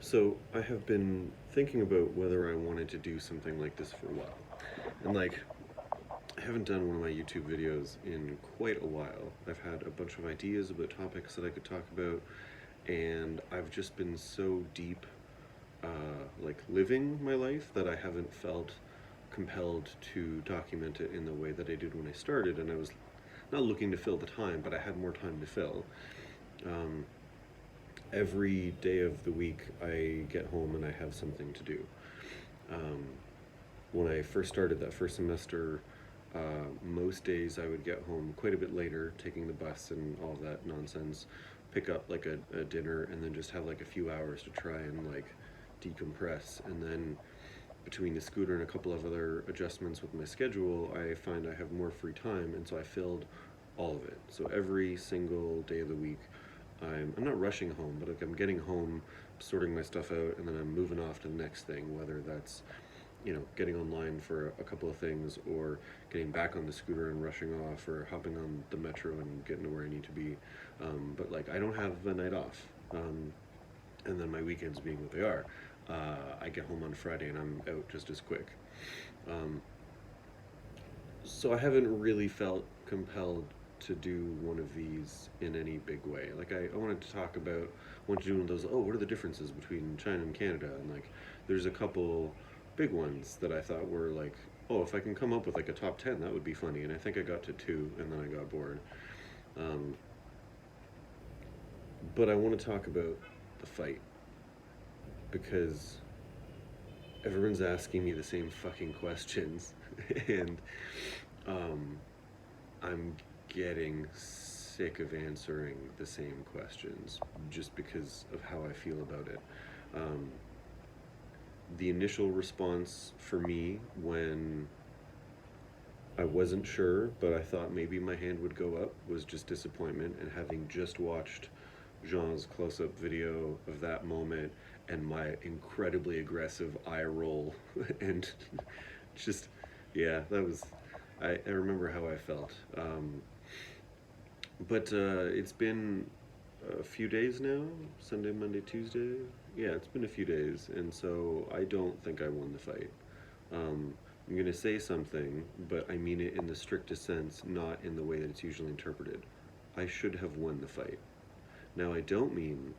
So I have been thinking about whether I wanted to do something like this for a while. And I haven't done one of my YouTube videos in quite a while. I've had a bunch of ideas about topics that I could talk about, and I've just been so deep, living my life that I haven't felt compelled to document it in the way that I did when I started. And I was not looking to fill the time, but I had more time to fill. Um, every day of the week, I get home and I have something to do. Um, when I first started that first semester, most days I would get home quite a bit later, taking the bus and all that nonsense, pick up a dinner, and then just have like a few hours to try and decompress. And then between the scooter and a couple of other adjustments with my schedule, I find I have more free time, and so I filled all of it. So every single day of the week, I'm not rushing home, but like I'm getting home, sorting my stuff out, and then I'm moving off to the next thing, whether that's getting online for a couple of things, or getting back on the scooter and rushing off, or hopping on the metro and getting to where I need to be. But like, I don't have a night off. And then my weekends being what they are, I get home on Friday and I'm out just as quick. Um, so I haven't really felt compelled to do one of these in any big way. I wanted to talk about, I wanted to do one of those, oh, what are the differences between China and Canada? And there's a couple big ones that I thought were like, oh, if I can come up with like a top 10, that would be funny. And I think I got to two and then I got bored. Um, but I want to talk about the fight because everyone's asking me the same fucking questions. And um, I'm getting sick of answering the same questions just because of how I feel about it. Um, the initial response for me when I wasn't sure, but I thought maybe my hand would go up, was just disappointment. And having just watched Jean's close up video of that moment and my incredibly aggressive eye roll, and just, yeah, that was, I remember how I felt. But it's been a few days now. Sunday, Monday, Tuesday. Yeah, it's been a few days, and so I don't think I won the fight. I'm gonna say something, but I mean it in the strictest sense, not in the way that it's usually interpreted. I should have won the fight. Now, I don't mean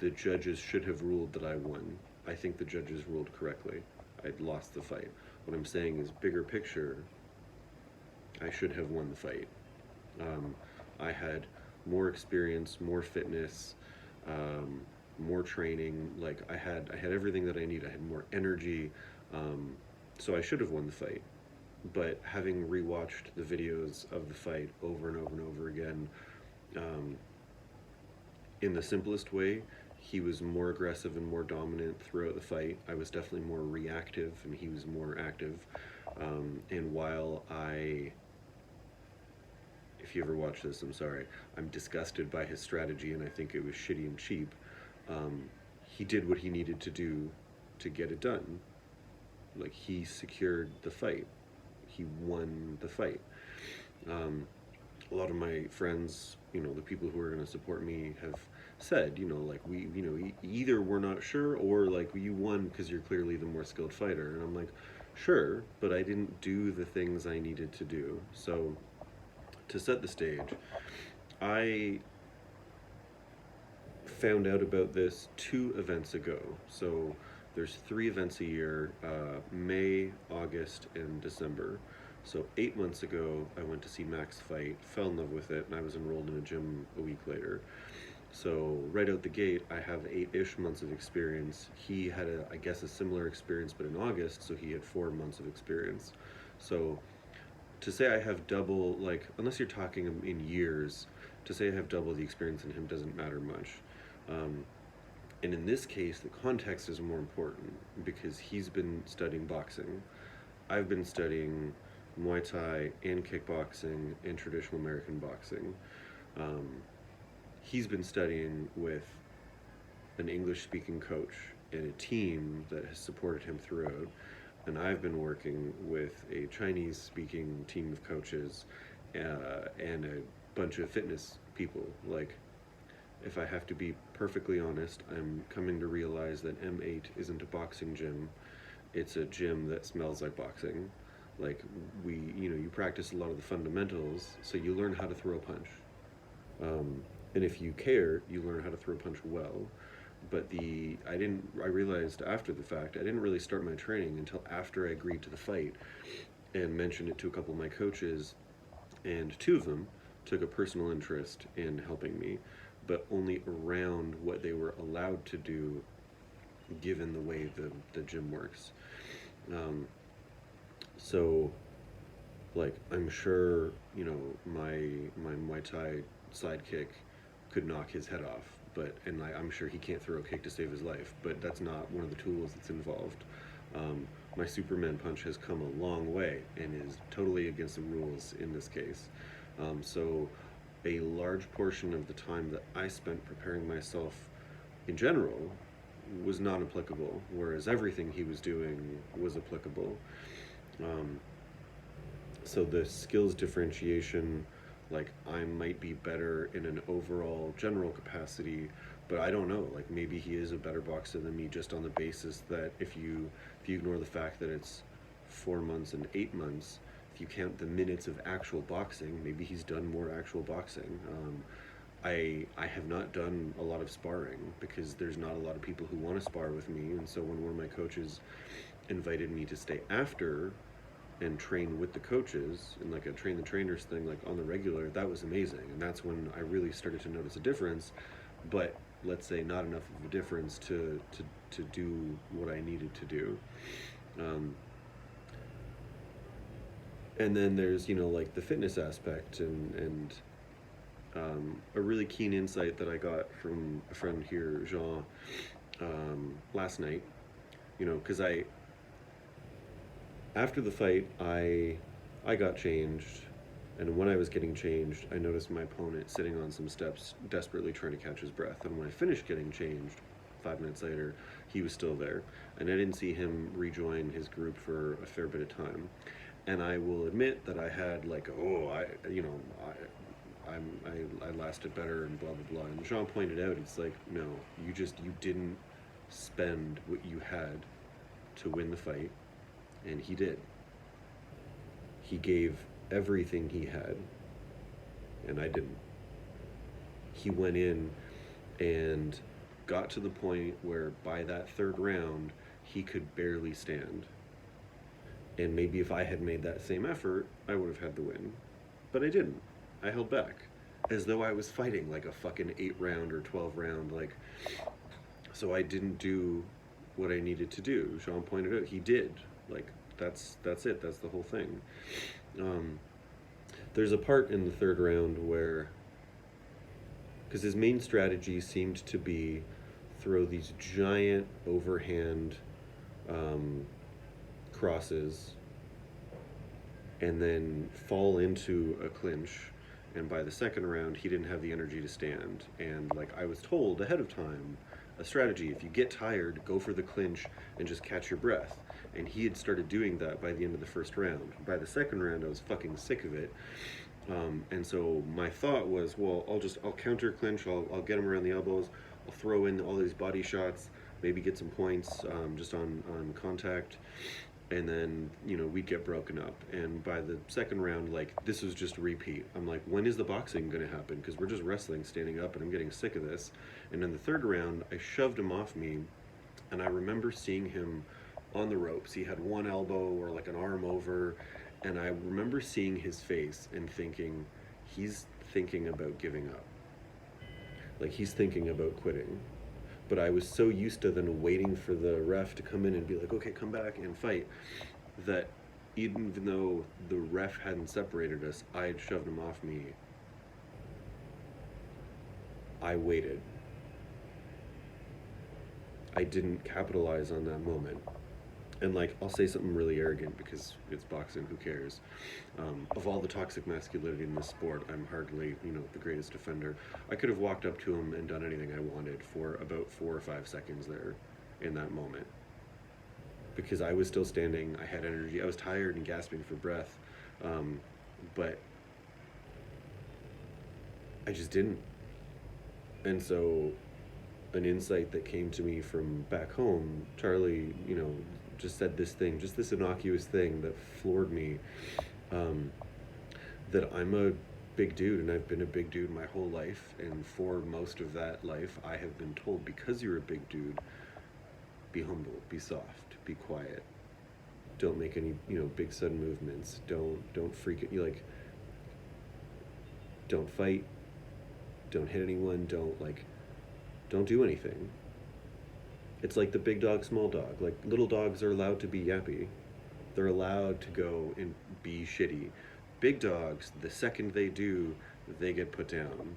the judges should have ruled that I won. I think the judges ruled correctly. I'd lost the fight. What I'm saying is, bigger picture, I should have won the fight. Um, I had more experience, more fitness, um, more training. I had everything that I need. I had more energy, um, so I should have won the fight. But having rewatched the videos of the fight over and over and over again, um, in the simplest way, he was more aggressive and more dominant throughout the fight. I was definitely more reactive, and he was more active. And while if you ever watch this, I'm sorry, I'm disgusted by his strategy and I think it was shitty and cheap. Um, he did what he needed to do to get it done. Like, he secured the fight, he won the fight. Um, a lot of my friends, the people who are going to support me, have said, either we're not sure or like you won because you're clearly the more skilled fighter. And I'm like, sure, but I didn't do the things I needed to do. So to set the stage, I found out about this 2 events ago. So there's 3 events a year: May, August, and December. So 8 months ago, I went to see Max fight, fell in love with it, and I was enrolled in a gym a week later. So right out the gate, I have 8-ish months of experience. He had, I guess, a similar experience, but in August, so he had 4 months of experience. So to say I have double, like, unless you're talking in years, to say I have double the experience in him doesn't matter much. Um, and in this case, the context is more important because he's been studying boxing. I've been studying Muay Thai and kickboxing and traditional American boxing. Um, he's been studying with an English speaking coach and a team that has supported him throughout. And I've been working with a Chinese speaking team of coaches and a bunch of fitness people. Like, if I have to be perfectly honest, I'm coming to realize that M8 isn't a boxing gym. It's a gym that smells like boxing. Like, you practice a lot of the fundamentals, so you learn how to throw a punch. And if you care, you learn how to throw a punch well. But I realized after the fact, I didn't really start my training until after I agreed to the fight and mentioned it to a couple of my coaches, and two of them took a personal interest in helping me, but only around what they were allowed to do given the way the gym works. So, like, I'm sure, my Muay Thai sidekick could knock his head off, and I'm sure he can't throw a kick to save his life, but that's not one of the tools that's involved. My Superman punch has come a long way and is totally against the rules in this case. So a large portion of the time that I spent preparing myself in general was not applicable, whereas everything he was doing was applicable. Um, so the skills differentiation, like, I might be better in an overall general capacity, but I don't know, like, maybe he is a better boxer than me just on the basis that if you ignore the fact that it's 4 months and 8 months, if you count the minutes of actual boxing, maybe he's done more actual boxing. I have not done a lot of sparring because there's not a lot of people who want to spar with me, and so when one of my coaches invited me to stay after and train with the coaches and like a train the trainers thing, like on the regular, that was amazing, and that's when I really started to notice a difference. But let's say not enough of a difference to do what I needed to do. um, and then there's like the fitness aspect, and a really keen insight that I got from a friend here, Jean, last night. Because after the fight, I got changed, and when I was getting changed, I noticed my opponent sitting on some steps, desperately trying to catch his breath. And when I finished getting changed, 5 minutes later, he was still there, and I didn't see him rejoin his group for a fair bit of time. And I will admit that I had like, I lasted better and blah blah blah. And Jean pointed out, it's like, no, you didn't spend what you had to win the fight, and he did. He gave everything he had, and I didn't. He went in and got to the point where by that third round, he could barely stand. And maybe if I had made that same effort, I would have had the win. But I didn't. I held back. As though I was fighting like a fucking 8 round or 12 round, like. So I didn't do what I needed to do. Jean pointed out he did. Like, that's it. That's the whole thing. There's a part in the third round where, because his main strategy seemed to be throw these giant overhand crosses and then fall into a clinch. And by the second round, he didn't have the energy to stand. And like I was told ahead of time, a strategy, if you get tired, go for the clinch and just catch your breath. And he had started doing that by the end of the first round. By the second round, I was fucking sick of it. And so my thought was, well, I'll counter clinch, I'll get him around the elbows, I'll throw in all these body shots, maybe get some points just on contact, and then, we'd get broken up. And by the second round, like, this was just a repeat. I'm like, when is the boxing going to happen? Because we're just wrestling, standing up, and I'm getting sick of this. And in the third round, I shoved him off me, and I remember seeing him on the ropes. He had one elbow or like an arm over, and I remember seeing his face and thinking, he's thinking about giving up. Like, he's thinking about quitting. But I was so used to then waiting for the ref to come in and be like, okay, come back and fight, that even though the ref hadn't separated us, I had shoved him off me. I waited. I didn't capitalize on that moment. And like, I'll say something really arrogant because it's boxing, who cares? Of all the toxic masculinity in this sport, I'm hardly, the greatest defender. I could have walked up to him and done anything I wanted for about 4 or 5 seconds there in that moment. Because I was still standing, I had energy, I was tired and gasping for breath. Um, but I just didn't. And so an insight that came to me from back home, Charlie, just said this thing, just this innocuous thing that floored me, um, that I'm a big dude and I've been a big dude my whole life. And for most of that life, I have been told, because you're a big dude, be humble, be soft, be quiet. Don't make any, big sudden movements. Don't freak it. You like, don't fight. Don't hit anyone. Don't do anything. It's like the big dog, small dog. Like, little dogs are allowed to be yappy. They're allowed to go and be shitty. Big dogs, the second they do, they get put down.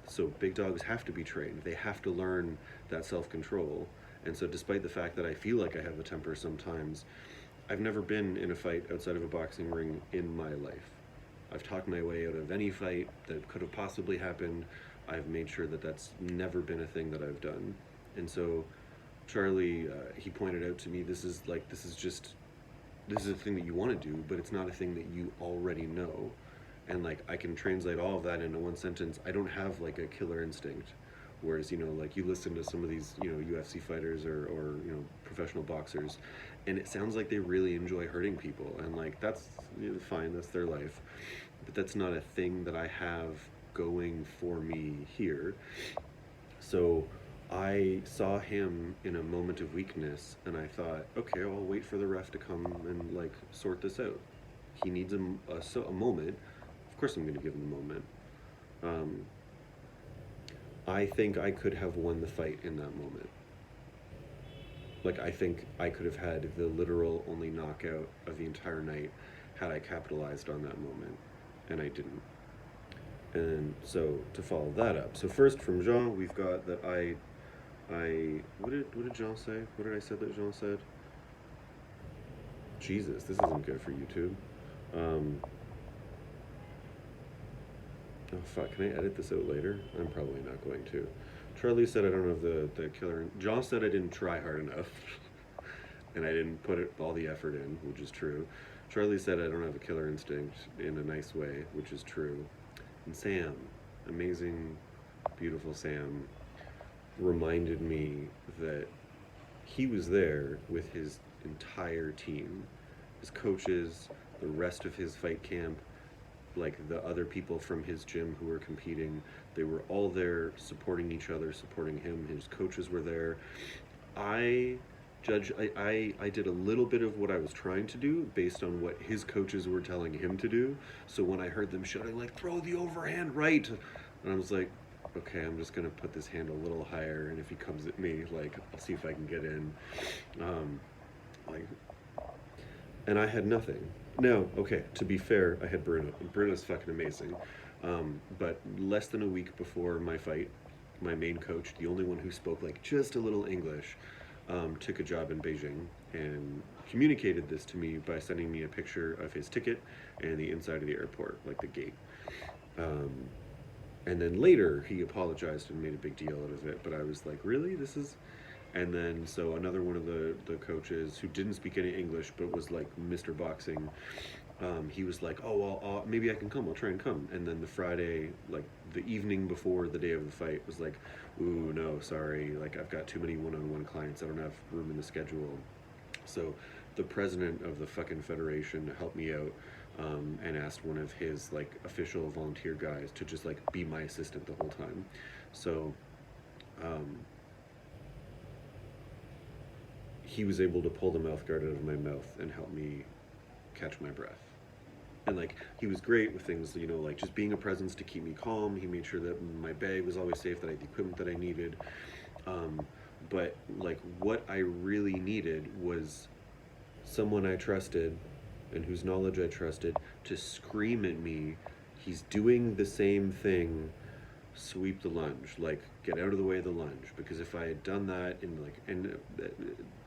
So big dogs have to be trained. They have to learn that self-control. And so despite the fact that I feel like I have a temper sometimes, I've never been in a fight outside of a boxing ring in my life. I've talked my way out of any fight that could have possibly happened. I've made sure that that's never been a thing that I've done. And so Charlie, he pointed out to me, this is a thing that you want to do, but it's not a thing that you already know. And like, I can translate all of that into one sentence. I don't have like a killer instinct. Whereas, like, you listen to some of these, UFC fighters or professional boxers, and it sounds like they really enjoy hurting people. And like, that's fine, that's their life. But that's not a thing that I have going for me here. So I saw him in a moment of weakness, and I thought, okay, I'll wait for the ref to come and like sort this out. He needs a moment. Of course, I'm going to give him a moment. I think I could have won the fight in that moment. Like, I think I could have had the literal only knockout of the entire night had I capitalized on that moment, and I didn't. And so to follow that up, so first from Jean, we've got that what did Jean say? What did I say that Jean said? Jesus, this isn't good for YouTube. Oh fuck, can I edit this out later? I'm probably not going to. Charlie said I don't have the killer. John said I didn't try hard enough. And I didn't put all the effort in, which is true. Charlie said I don't have a killer instinct in a nice way, which is true. And Sam, amazing, beautiful Sam, reminded me that he was there with his entire team, his coaches, the rest of his fight camp, like the other people from his gym who were competing. They were all there supporting each other, supporting him. His coaches were there. I did a little bit of what I was trying to do based on what his coaches were telling him to do. So when I heard them shouting like, throw the overhand right, and I was like, okay, I'm just gonna put this hand a little higher, and if he comes at me, like, I'll see if I can get in. Like, and I had nothing. Now, okay, to be fair, I had Bruno. Bruno's fucking amazing. But less than a week before my fight, my main coach, the only one who spoke like just a little English, took a job in Beijing and communicated this to me by sending me a picture of his ticket and the inside of the airport, like the gate. And then later he apologized and made a big deal out of it, but I was like, really? This is... And then, so another one of the coaches who didn't speak any English but was like Mr. Boxing, he was like, oh, well, maybe I can come, I'll try and come. And then the Friday, like the evening before the day of the fight, was like, ooh, no, sorry, like I've got too many one-on-one clients, I don't have room in the schedule. So the president of the fucking federation helped me out, and asked one of his like official volunteer guys to just like be my assistant the whole time. So he was able to pull the mouth guard out of my mouth and help me catch my breath. And like, he was great with things, like just being a presence to keep me calm. He made sure that my bag was always safe, that I had the equipment that I needed. But like, what I really needed was someone I trusted and whose knowledge I trusted to scream at me, he's doing the same thing, sweep the lunge, like get out of the way of the lunge. Because if I had done that and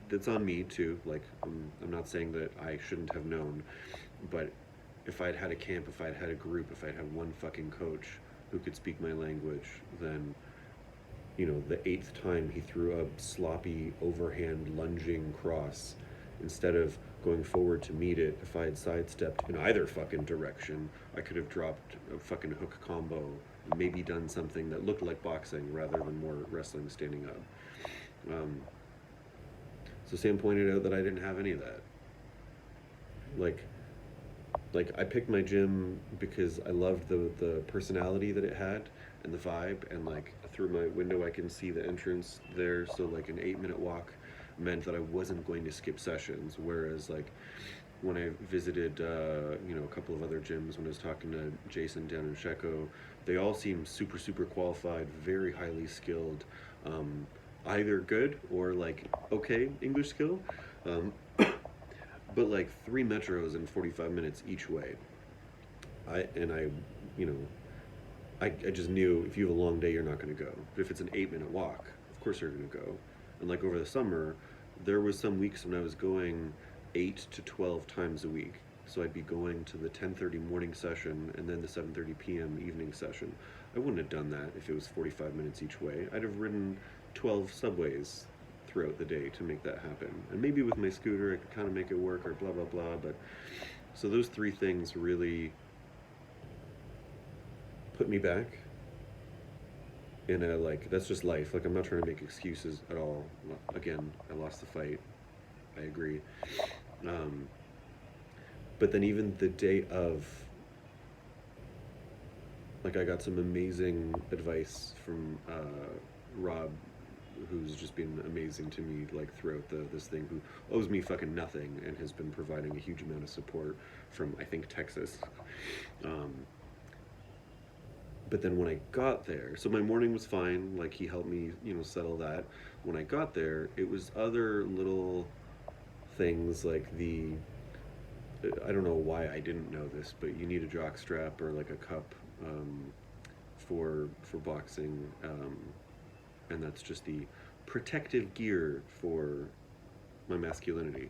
that's on me too, like I'm not saying that I shouldn't have known, but if I'd had a camp, if I'd had a group, if I'd had one fucking coach who could speak my language, then the 8th time he threw a sloppy overhand lunging cross, instead of going forward to meet it, if I had sidestepped in either fucking direction, I could have dropped a fucking hook combo maybe done something that looked like boxing rather than more wrestling standing up. Um, so Sam pointed out that I didn't have any of that. Like, I picked my gym because I loved the personality that it had and the vibe, and like through my window I can see the entrance there. So like an 8 minute walk meant that I wasn't going to skip sessions. Whereas like when I visited, a couple of other gyms, when I was talking to Jason down in Sheco, they all seem super, super qualified, very highly skilled, either good or like okay English skill. Um, but like 3 metros in 45 minutes each way. I, you know, I just knew if you have a long day, you're not going to go. But if it's an 8 minute walk, of course you're going to go. And like over the summer, there was some weeks when I was going 8 to 12 times a week. So I'd be going to the 10:30 morning session and then the 7:30 p.m. evening session. I wouldn't have done that if it was 45 minutes each way. I'd have ridden 12 subways throughout the day to make that happen. And maybe with my scooter, I could kind of make it work or blah, blah, blah. But so those three things really put me back in a like, that's just life. Like, I'm not trying to make excuses at all. Again, I lost the fight. I agree. Um, but then even the day of, like, I got some amazing advice from Rob, who's just been amazing to me like throughout this thing, who owes me fucking nothing and has been providing a huge amount of support from, I think, Texas. Um, but then when I got there, so my morning was fine, like he helped me, settle that. When I got there, it was other little things like I don't know why I didn't know this, but you need a jock strap or like a cup, for boxing, and that's just the protective gear for my masculinity.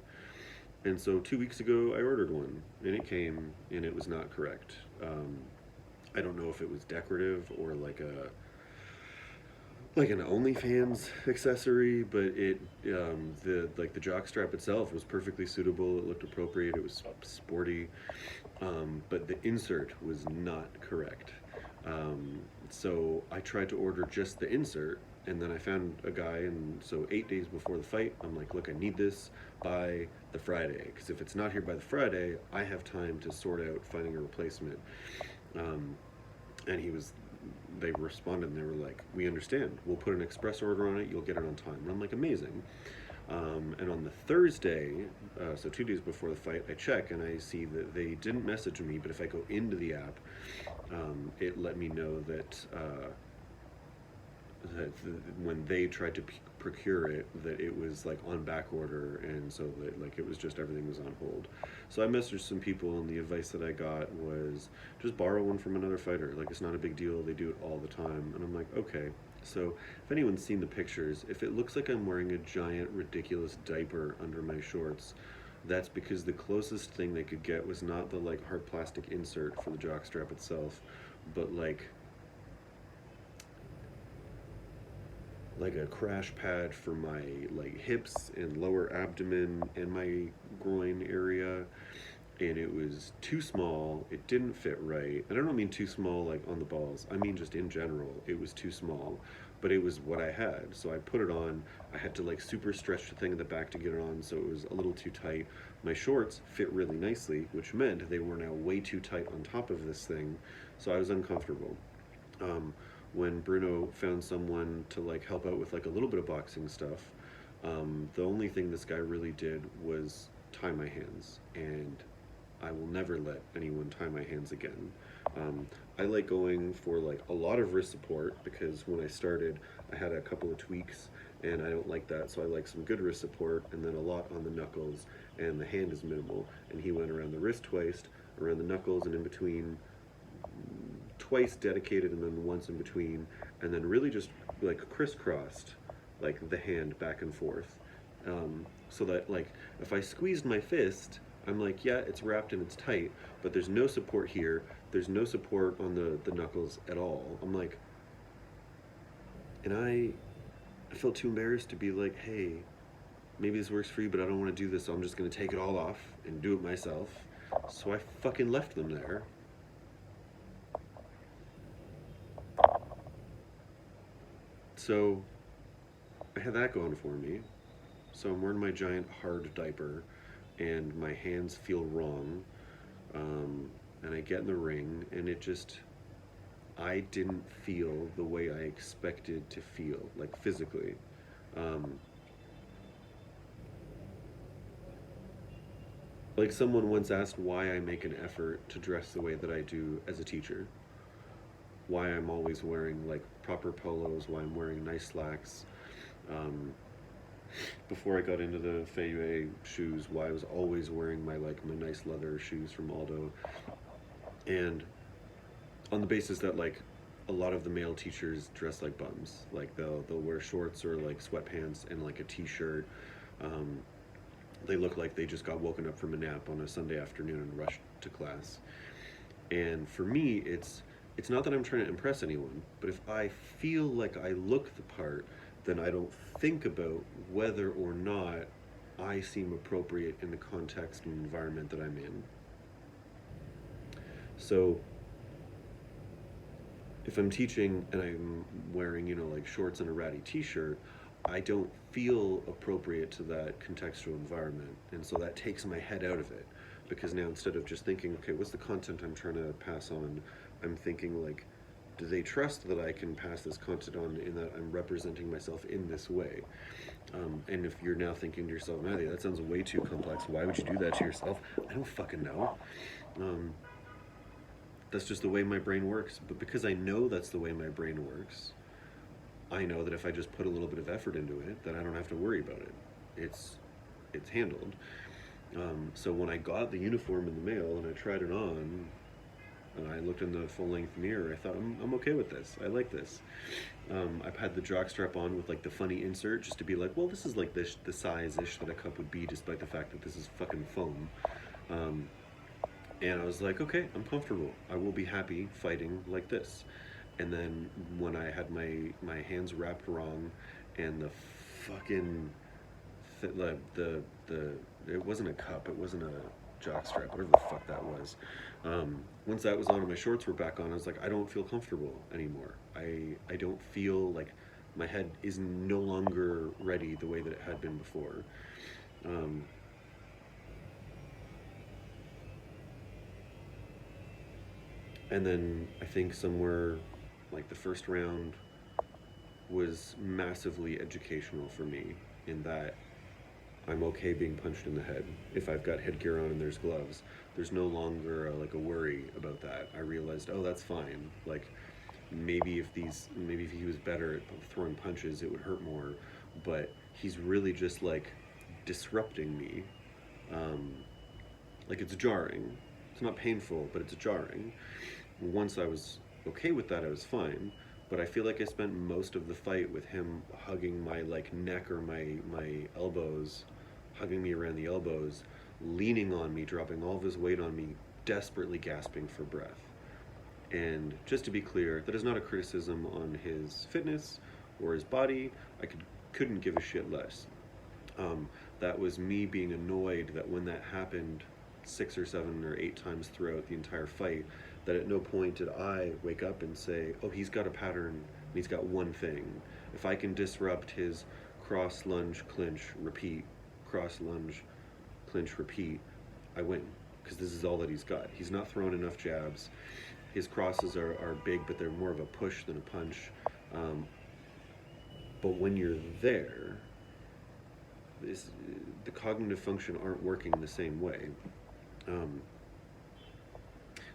And so 2 weeks ago, I ordered one, and it came, and it was not correct. I don't know if it was decorative or like an OnlyFans accessory, but the jock strap itself was perfectly suitable. It looked appropriate. It was sporty, but the insert was not correct. So I tried to order just the insert, and then I found a guy, and so 8 days before the fight, I'm like, look, I need this by the Friday, because if it's not here by the Friday, I have time to sort out finding a replacement. Um, and they responded and they were like, we understand, we'll put an express order on it, you'll get it on time. And I'm like, amazing. And on the Thursday, so 2 days before the fight, I check and I see that they didn't message me, but if I go into the app, it let me know that when they tried to procure it, that it was like on back order, and so that like it was just everything was on hold. So I messaged some people, and the advice that I got was just borrow one from another fighter. Like, it's not a big deal. They do it all the time. And I'm like, okay. So if anyone's seen the pictures, if it looks like I'm wearing a giant ridiculous diaper under my shorts, that's because the closest thing they could get was not the like hard plastic insert for the jockstrap itself, but like a crash pad for my like hips and lower abdomen and my groin area, and it was too small. It didn't fit right, and I don't mean too small like on the balls, I mean just in general it was too small, but it was what I had. So I put it on. I had to like super stretch the thing at the back to get it on, so it was a little too tight. My shorts fit really nicely, which meant they were now way too tight on top of this thing, so I was uncomfortable. When Bruno found someone to like help out with like a little bit of boxing stuff, the only thing this guy really did was tie my hands, and I will never let anyone tie my hands again. I like going for like a lot of wrist support, because when I started, I had a couple of tweaks, and I don't like that, so I like some good wrist support, and then a lot on the knuckles, and the hand is minimal. And he went around the wrist twice, around the knuckles, and in between twice dedicated, and then once in between, and then really just like crisscrossed like the hand back and forth, so that like if I squeezed my fist, I'm like, yeah, it's wrapped and it's tight, but there's no support here, there's no support on the knuckles at all. I'm like, and I felt too embarrassed to be like, hey, maybe this works for you, but I don't want to do this, so I'm just going to take it all off and do it myself. So I fucking left them there. So I had that going for me. So I'm wearing my giant hard diaper, and my hands feel wrong. And I get in the ring, and I didn't feel the way I expected to feel, like physically. Um, like someone once asked why I make an effort to dress the way that I do as a teacher, why I'm always wearing like proper polos, why I'm wearing nice slacks. Um, Before I got into the Fayue shoes, why I was always wearing my nice leather shoes from Aldo, and on the basis that like a lot of the male teachers dress like bums, like they'll wear shorts or like sweatpants and like a t-shirt. Um, they look like they just got woken up from a nap on a Sunday afternoon and rushed to class. And for me, it's not that I'm trying to impress anyone, but if I feel like I look the part, then I don't think about whether or not I seem appropriate in the context and environment that I'm in. So if I'm teaching and I'm wearing, like shorts and a ratty t-shirt, I don't feel appropriate to that contextual environment. And so that takes my head out of it. Because now instead of just thinking, okay, what's the content I'm trying to pass on, I'm thinking like, do they trust that I can pass this content on in that I'm representing myself in this way? And if you're now thinking to yourself, Matthew, that sounds way too complex. Why would you do that to yourself? I don't fucking know. Um, that's just the way my brain works. But because I know that's the way my brain works, I know that if I just put a little bit of effort into it, then I don't have to worry about it. It's handled. So when I got the uniform in the mail and I tried it on, and I looked in the full-length mirror, I thought, I'm okay with this. I like this. I've had the jockstrap on with like the funny insert just to be like, well, this is like the size-ish that a cup would be, despite the fact that this is fucking foam. And I was like, okay, I'm comfortable. I will be happy fighting like this. And then when I had my hands wrapped wrong, and the fucking the it wasn't a cup, it wasn't a jockstrap, whatever the fuck that was. Once that was on and my shorts were back on, I was like, I don't feel comfortable anymore. I don't feel like my head is no longer ready the way that it had been before. And then I think somewhere like the first round was massively educational for me in that I'm okay being punched in the head if I've got headgear on and there's gloves. There's no longer like a worry about that. I realized, oh, that's fine. Like maybe if he was better at throwing punches, it would hurt more. But he's really just like disrupting me. Um, like it's jarring. It's not painful, but it's jarring. Once I was okay with that, I was fine. But I feel like I spent most of the fight with him hugging my like neck or my elbows, hugging me around the elbows, leaning on me, dropping all of his weight on me, desperately gasping for breath. And just to be clear, that is not a criticism on his fitness or his body. Couldn't give a shit less. That was me being annoyed that when that happened 6 or 7 or 8 times throughout the entire fight, that at no point did I wake up and say, oh, he's got a pattern and he's got one thing. If I can disrupt his cross, lunge, clinch, repeat, cross, lunge, clinch, repeat, I win. Because this is all that he's got. He's not throwing enough jabs. His crosses are big, but they're more of a push than a punch. But when you're there, the cognitive function aren't working the same way.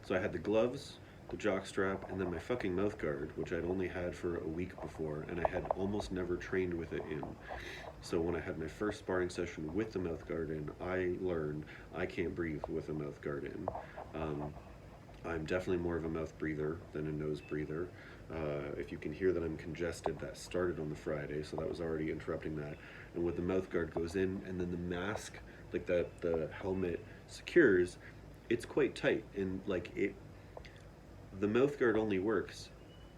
So I had the gloves, the jockstrap, and then my fucking mouth guard, which I'd only had for a week before, and I had almost never trained with it in. So when I had my first sparring session with the mouth guard in, I learned I can't breathe with a mouth guard in. I'm definitely more of a mouth breather than a nose breather. If you can hear that I'm congested, that started on the Friday, so that was already interrupting that. And when the mouth guard goes in, and then the mask, like the helmet secures, it's quite tight, and the mouth guard only works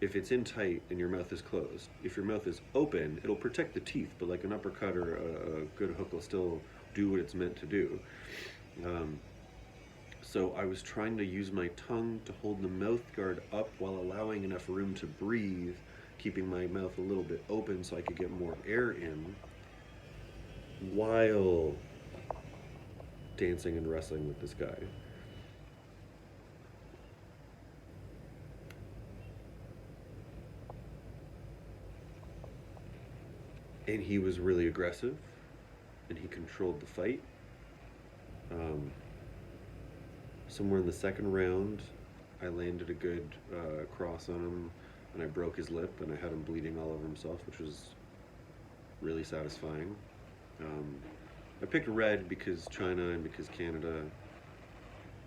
if it's in tight and your mouth is closed. If your mouth is open, it'll protect the teeth, but like an uppercut or a good hook will still do what it's meant to do. So I was trying to use my tongue to hold the mouth guard up while allowing enough room to breathe keeping my mouth a little bit open so I could get more air in while dancing and wrestling with this guy. And he was really aggressive, and he controlled the fight. Somewhere in the second round, I landed a good cross on him, and I broke his lip, and I had him bleeding all over himself, which was really satisfying. I picked red because China and because Canada,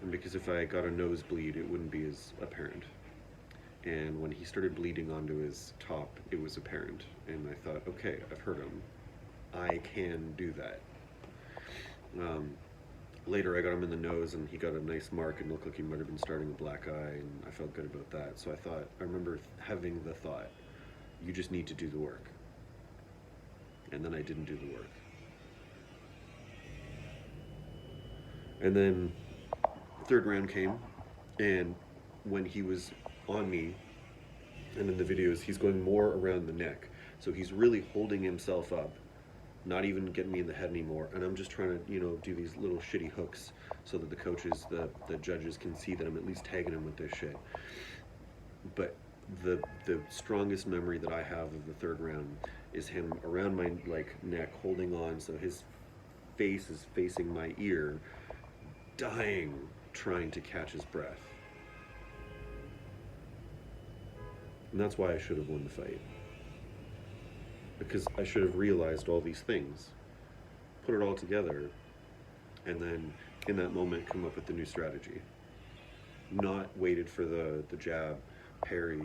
and because if I got a nosebleed, it wouldn't be as apparent. And when he started bleeding onto his top, it was apparent. And I thought, okay, I've hurt him. I can do that. Later, I got him in the nose, and he got a nice mark and looked like he might have been starting a black eye, and I felt good about that. So I remember having the thought, you just need to do the work. And then I didn't do the work. And then third round came, and when he was on me, and in the videos, he's going more around the neck. So he's really holding himself up, not even getting me in the head anymore. And I'm just trying to, do these little shitty hooks so that the coaches, the judges can see that I'm at least tagging him with this shit. But the strongest memory that I have of the third round is him around my neck, holding on so his face is facing my ear, dying, trying to catch his breath. And that's why I should have won the fight. Because I should have realized all these things, put it all together, and then in that moment come up with the new strategy. Not waited for the jab, parry,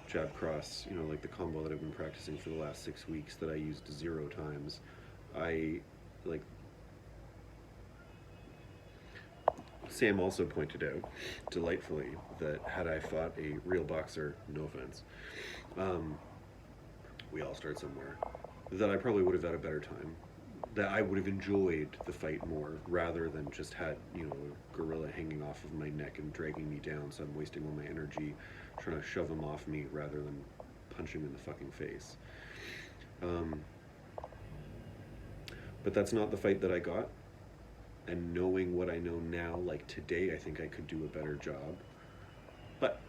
jab cross, like the combo that I've been practicing for the last 6 weeks that I used 0 times. Sam also pointed out, delightfully, that had I fought a real boxer, no offense, we all start somewhere, that I probably would have had a better time. That I would have enjoyed the fight more, rather than just had, a gorilla hanging off of my neck and dragging me down, so I'm wasting all my energy trying to shove him off me rather than punch him in the fucking face. But that's not the fight that I got. And knowing what I know now, today, I think I could do a better job. But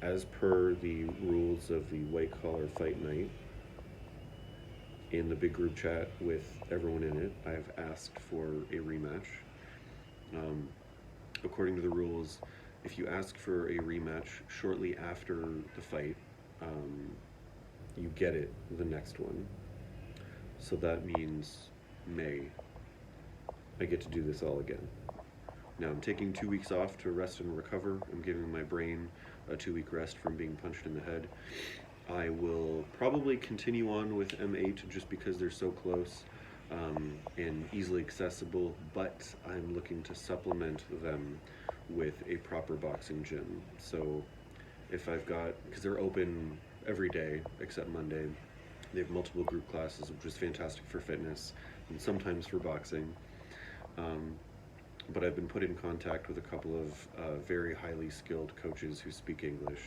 as per the rules of the White Collar Fight Night, in the big group chat with everyone in it, I've asked for a rematch. According to the rules, if you ask for a rematch shortly after the fight, you get it the next one. So that means May. I get to do this all again. Now I'm taking 2 weeks off to rest and recover. I'm giving my brain a 2-week rest from being punched in the head. I will probably continue on with M8 just because they're so close and easily accessible, but I'm looking to supplement them with a proper boxing gym. So if I've got, because they're open every day except Monday, they have multiple group classes, which is fantastic for fitness and sometimes for boxing. But I've been put in contact with a couple of very highly skilled coaches who speak English.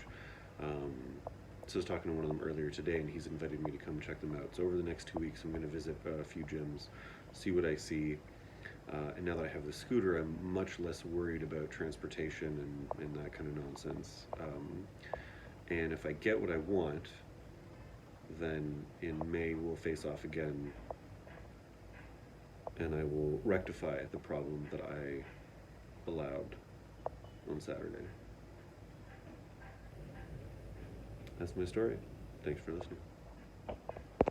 So I was talking to one of them earlier today, and he's invited me to come check them out. So over the next 2 weeks, I'm going to visit a few gyms, see what I see. And now that I have the scooter, I'm much less worried about transportation and that kind of nonsense. And if I get what I want, then in May we'll face off again, and I will rectify the problem that I allowed on Saturday. That's my story. Thanks for listening.